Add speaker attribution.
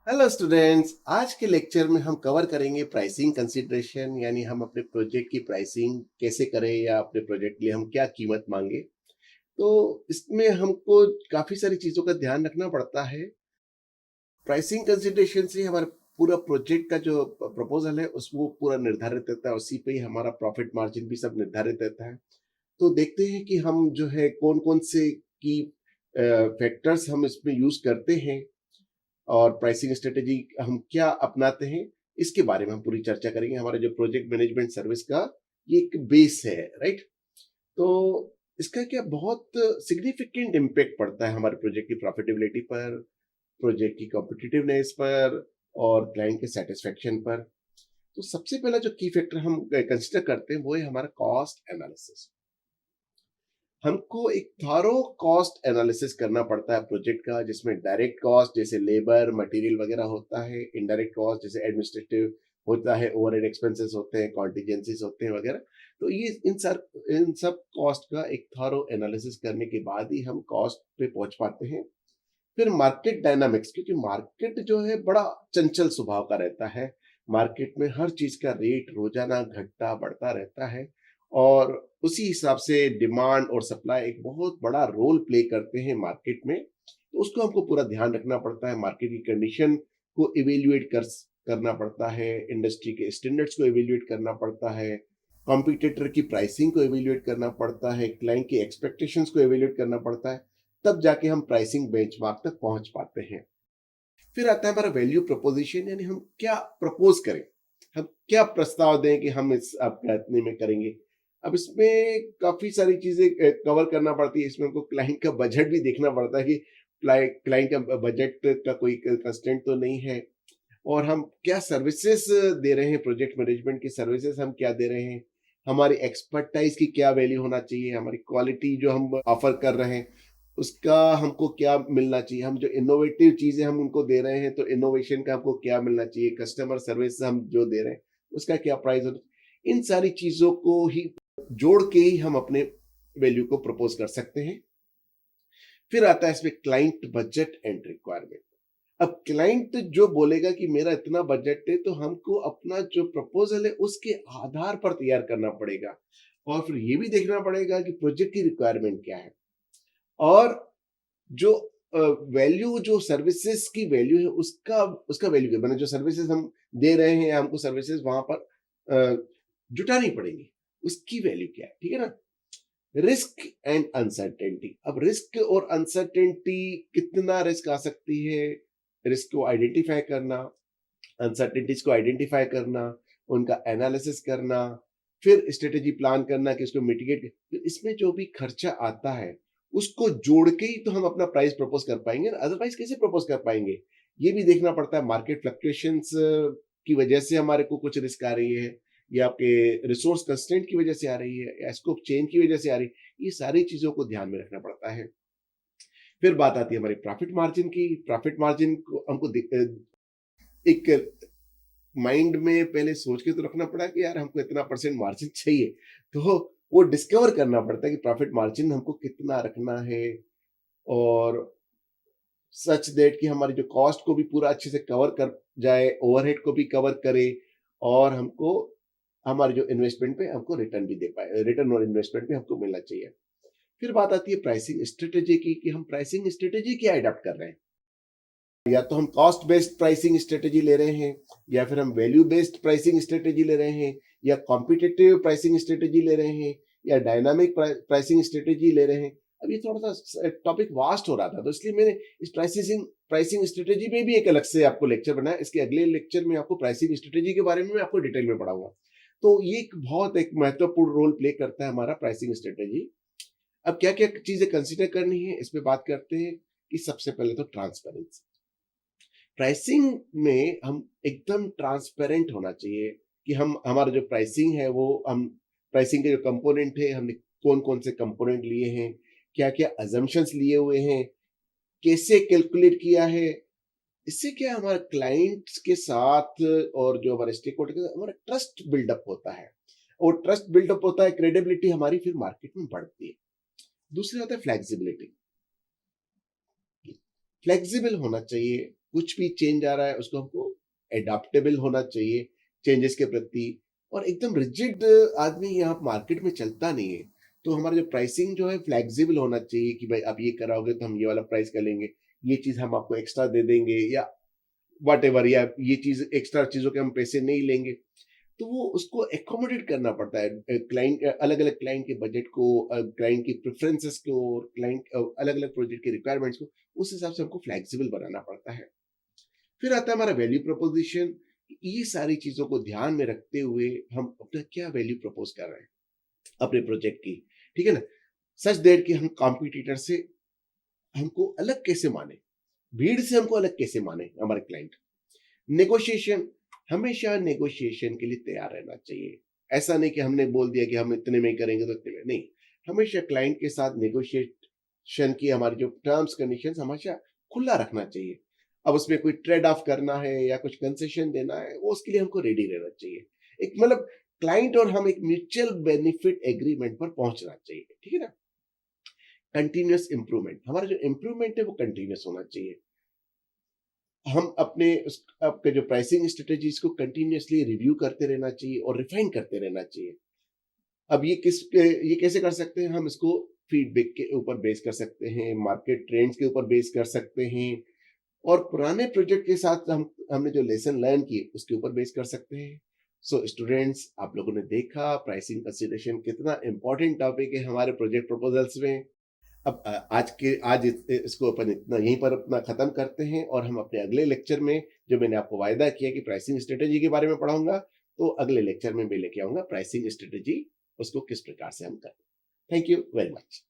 Speaker 1: Hello students, आज के lecture में हम कवर करेंगे प्राइसिंग कंसिडरेशन, यानी हम अपने प्रोजेक्ट की प्राइसिंग कैसे करें या अपने प्रोजेक्ट के लिए हम क्या कीमत मांगे। तो इसमें हमको काफी सारी चीजों का ध्यान रखना पड़ता है। प्राइसिंग कंसिडरेशन से हमारा पूरा प्रोजेक्ट का जो प्रपोजल है उस वो पूरा निर्धारित रहता है, उसी पे ही हमारा प्रॉफिट मार्जिन भी सब निर्धारित रहता है। तो देखते हैं कि हम जो है कौन कौन से की फैक्टर्स हम इसमें यूज करते हैं और प्राइसिंग स्ट्रेटेजी हम क्या अपनाते हैं, इसके बारे में हम पूरी चर्चा करेंगे। हमारा जो प्रोजेक्ट मैनेजमेंट सर्विस का ये एक बेस है, राइट। तो इसका क्या बहुत सिग्निफिकेंट इम्पैक्ट पड़ता है हमारे प्रोजेक्ट की प्रॉफिटेबिलिटी पर, प्रोजेक्ट की कॉम्पिटिटिवनेस पर और क्लाइंट के सेटिस्फेक्शन पर। तो सबसे पहला जो की फैक्टर हम कंसिडर करते हैं वो है हमारा कॉस्ट एनालिसिस। हमको एक थारो कॉस्ट एनालिसिस करना पड़ता है प्रोजेक्ट का, जिसमें डायरेक्ट कॉस्ट जैसे लेबर मटेरियल वगैरह होता है, इनडायरेक्ट कॉस्ट जैसे एडमिनिस्ट्रेटिव होता है, ओवरहेड एक्सपेंसेस होते हैं, कॉन्टीजेंसीज होते हैं वगैरह। तो ये इन सब कॉस्ट का एक थारो एनालिसिस करने के बाद ही हम कॉस्ट पे पहुंच पाते हैं। फिर मार्केट डायनामिक्स, क्योंकि मार्केट जो है बड़ा चंचल स्वभाव का रहता है। मार्केट में हर चीज का रेट रोजाना घटता बढ़ता रहता है और उसी हिसाब से डिमांड और सप्लाई एक बहुत बड़ा रोल प्ले करते हैं मार्केट में। तो उसको हमको पूरा ध्यान रखना पड़ता है। मार्केट की कंडीशन को इवेल्युएट करना पड़ता है, इंडस्ट्री के स्टैंडर्ड्स को इवेल्युएट करना पड़ता है, कॉम्पिटिटर की प्राइसिंग को इवेल्युएट करना पड़ता है, क्लाइंट की एक्सपेक्टेशंस को इवेल्युएट करना पड़ता है। तब जाके हम प्राइसिंग बेंचमार्क तक पहुंच पाते हैं। फिर आता है हमारा वैल्यू प्रपोजिशन, यानी हम क्या प्रपोज करें, हम क्या प्रस्ताव दें कि हम इस आपका इतने में करेंगे। अब इसमें काफी सारी चीजें कवर करना पड़ती है। इसमें हमको क्लाइंट का बजट भी देखना पड़ता है कि क्लाइंट का बजट का कोई कंस्ट्रेंट तो नहीं है, और हम क्या सर्विसेज दे रहे हैं, प्रोजेक्ट मैनेजमेंट की सर्विसेज हम क्या दे रहे हैं, हमारी एक्सपर्टाइज की क्या वैल्यू होना चाहिए, हमारी क्वालिटी जो हम ऑफर कर रहे हैं उसका हमको क्या मिलना चाहिए, हम जो इनोवेटिव चीजें हम उनको दे रहे हैं तो इनोवेशन का हमको क्या मिलना चाहिए, कस्टमर सर्विस हम जो दे रहे हैं उसका क्या प्राइस होना चाहिए। इन सारी चीजों को ही जोड़ के ही हम अपने वैल्यू को प्रपोज कर सकते हैं। फिर आता है इसमें क्लाइंट बजट एंड रिक्वायरमेंट। अब क्लाइंट जो बोलेगा कि मेरा इतना बजट है, तो हमको अपना जो प्रपोजल है उसके आधार पर तैयार करना पड़ेगा और फिर ये भी देखना पड़ेगा कि प्रोजेक्ट की रिक्वायरमेंट क्या है और जो वैल्यू, जो सर्विसेज की वैल्यू है उसका उसका वैल्यू क्या, मतलब जो सर्विसेज हम दे रहे हैं हमको सर्विसेज वहां पर जुटानी पड़ेंगी, उसकी वैल्यू क्या है, ठीक है ना। Risk and uncertainty. अब रिस्क और अनसर्टेनिटी, कितना रिस्क आ सकती है, रिस्क को आइडेंटिफाई करना, अनसर्टेनिटीज को आइडेंटिफाई करना, उनका एनालिसिस करना, फिर स्ट्रेटेजी प्लान करना कि इसको मिटिगेट। तो इसमें जो भी खर्चा आता है उसको जोड़ के ही तो हम अपना प्राइस प्रपोज कर पाएंगे ना, अदरवाइज कैसे प्रपोज कर पाएंगे। ये भी देखना पड़ता है मार्केट फ्लक्चुएशंस की वजह से हमारे को कुछ रिस्क आ रही है, या आपके रिसोर्स कंस्ट्रेंट की वजह से आ रही है, या स्कोप चेंज की वजह से आ रही है। ये सारी चीजों को ध्यान में रखना पड़ता है। फिर बात आती है हमारी प्रॉफिट मार्जिन की। प्रॉफिट मार्जिन को हमको एक माइंड में पहले सोच के तो रखना पड़ा कि यार हमको इतना परसेंट मार्जिन चाहिए। तो वो डिस्कवर करना पड़ता है कि प्रॉफिट मार्जिन हमको कितना रखना है, और सच दैट कि हमारी जो कॉस्ट को भी पूरा अच्छे से कवर कर जाए, ओवरहेड को भी कवर करे, और हमको हमारे जो इन्वेस्टमेंट पे हमको रिटर्न भी दे पाए, रिटर्न और इन्वेस्टमेंट भी हमको मिलना चाहिए। फिर बात आती है प्राइसिंग स्ट्रेटेजी की, कि हम प्राइसिंग स्ट्रेटेजी क्या अडॉप्ट कर रहे हैं। या तो हम कॉस्ट बेस्ड प्राइसिंग स्ट्रेटेजी ले रहे हैं, या फिर हम वैल्यू बेस्ड प्राइसिंग स्ट्रेटेजी ले रहे हैं, या कॉम्पिटिटिव प्राइसिंग स्ट्रेटेजी ले रहे हैं, या डायनामिक प्राइसिंग स्ट्रेटेजी ले रहे हैं। अब ये थोड़ा सा टॉपिक वास्ट हो रहा था, तो इसलिए मैंने इस प्राइसिंग प्राइसिंग स्ट्रेटेजी में भी एक अलग से आपको लेक्चर बनाया। इसके अगले लेक्चर में आपको प्राइसिंग स्ट्रेटेजी के बारे में मैं आपको डिटेल में पढ़ाऊंगा। तो ये एक बहुत एक महत्वपूर्ण रोल प्ले करता है हमारा प्राइसिंग स्ट्रेटेजी। अब क्या क्या चीजें कंसिडर करनी है इसमें बात करते हैं। कि सबसे पहले तो ट्रांसपेरेंसी। प्राइसिंग में हम एकदम ट्रांसपेरेंट होना चाहिए कि हम हमारा जो प्राइसिंग है वो हम प्राइसिंग के जो कंपोनेंट है हमने कौन कौन से कंपोनेंट लिए हैं, क्या क्या अजम्पशंस लिए हुए हैं, कैसे कैलकुलेट किया है। इससे क्या है, हमारे क्लाइंट्स के साथ और जो हमारे स्टेक होल्डर के साथ हमारा ट्रस्ट बिल्डअप होता है, और ट्रस्ट बिल्डअप होता है, क्रेडिबिलिटी हमारी फिर मार्केट में बढ़ती है। दूसरी होता है फ्लेक्सिबिलिटी। फ्लेक्सिबल होना चाहिए, कुछ भी चेंज आ रहा है उसको हमको एडाप्टेबल होना चाहिए चेंजेस के प्रति। और एकदम रिजिड आदमी यहाँ मार्केट में चलता नहीं है। तो हमारा जो प्राइसिंग जो है फ्लेक्सिबल होना चाहिए कि भाई आप ये कराओगे तो हम ये वाला प्राइस कर लेंगे, ये चीज हम आपको एक्स्ट्रा दे देंगे, या व्हाटएवर, या ये चीज एक्स्ट्रा चीजों के हम पैसे नहीं लेंगे। तो वो उसको एकोमोडेट करना पड़ता है क्लाइंट, अलग अलग क्लाइंट के बजट को, क्लाइंट की प्रेफरेंसेस को, क्लाइंट अलग अलग प्रोजेक्ट के रिक्वायरमेंट्स को, उस हिसाब से हमको फ्लेक्सिबल बनाना पड़ता है। फिर आता है हमारा वैल्यू प्रोपोजिशन। ये सारी चीजों को ध्यान में रखते हुए हम अपना क्या वैल्यू प्रपोज कर रहे हैं अपने प्रोजेक्ट की, ठीक है ना, सच दैट कि हम कॉम्पिटिटर से हमको अलग कैसे माने, भीड़ से हमको अलग कैसे माने हमारे क्लाइंट। नेगोशिएशन, हमेशा नेगोशिएशन के लिए तैयार रहना चाहिए। ऐसा नहीं कि हमने बोल दिया कि हम इतने में ही करेंगे तो इतने में नहीं। हमेशा क्लाइंट के साथ नेगोशिएशन की हमारी जो टर्म्स कंडीशंस हमेशा खुला रखना चाहिए। अब उसमें कोई ट्रेड ऑफ करना है या कुछ कंसेशन देना है, वो उसके लिए हमको रेडी रहना चाहिए। एक मतलब क्लाइंट और हम एक म्यूचुअल बेनिफिट एग्रीमेंट पर पहुंचना चाहिए, ठीक है ना। कंटिन्यूअस इंप्रूवमेंट, हमारा जो इंप्रूवमेंट है वो कंटिन्यूअस होना चाहिए। हम अपने आपके जो प्राइसिंग स्ट्रेटेजीज को कंटिन्यूअसली रिव्यू करते रहना चाहिए और रिफाइन करते रहना चाहिए। अब ये कैसे कर सकते हैं, हम इसको फीडबैक के ऊपर बेस कर सकते हैं, मार्केट ट्रेंड्स के ऊपर बेस कर सकते हैं, और पुराने प्रोजेक्ट के साथ हमने जो लेसन लर्न किए उसके ऊपर बेस कर सकते हैं। सो स्टूडेंट्स, आप लोगों ने देखा प्राइसिंग कंसिडरेशन कितना इंपॉर्टेंट टॉपिक है हमारे प्रोजेक्ट प्रपोजल्स में। अब इसको अपन इतना यहीं पर अपना खत्म करते हैं, और हम अपने अगले लेक्चर में, जो मैंने आपको वायदा किया कि प्राइसिंग स्ट्रेटेजी के बारे में पढ़ाऊंगा, तो अगले लेक्चर में मैं लेके आऊंगा प्राइसिंग स्ट्रेटेजी, उसको किस प्रकार से हम करें। Thank you very much.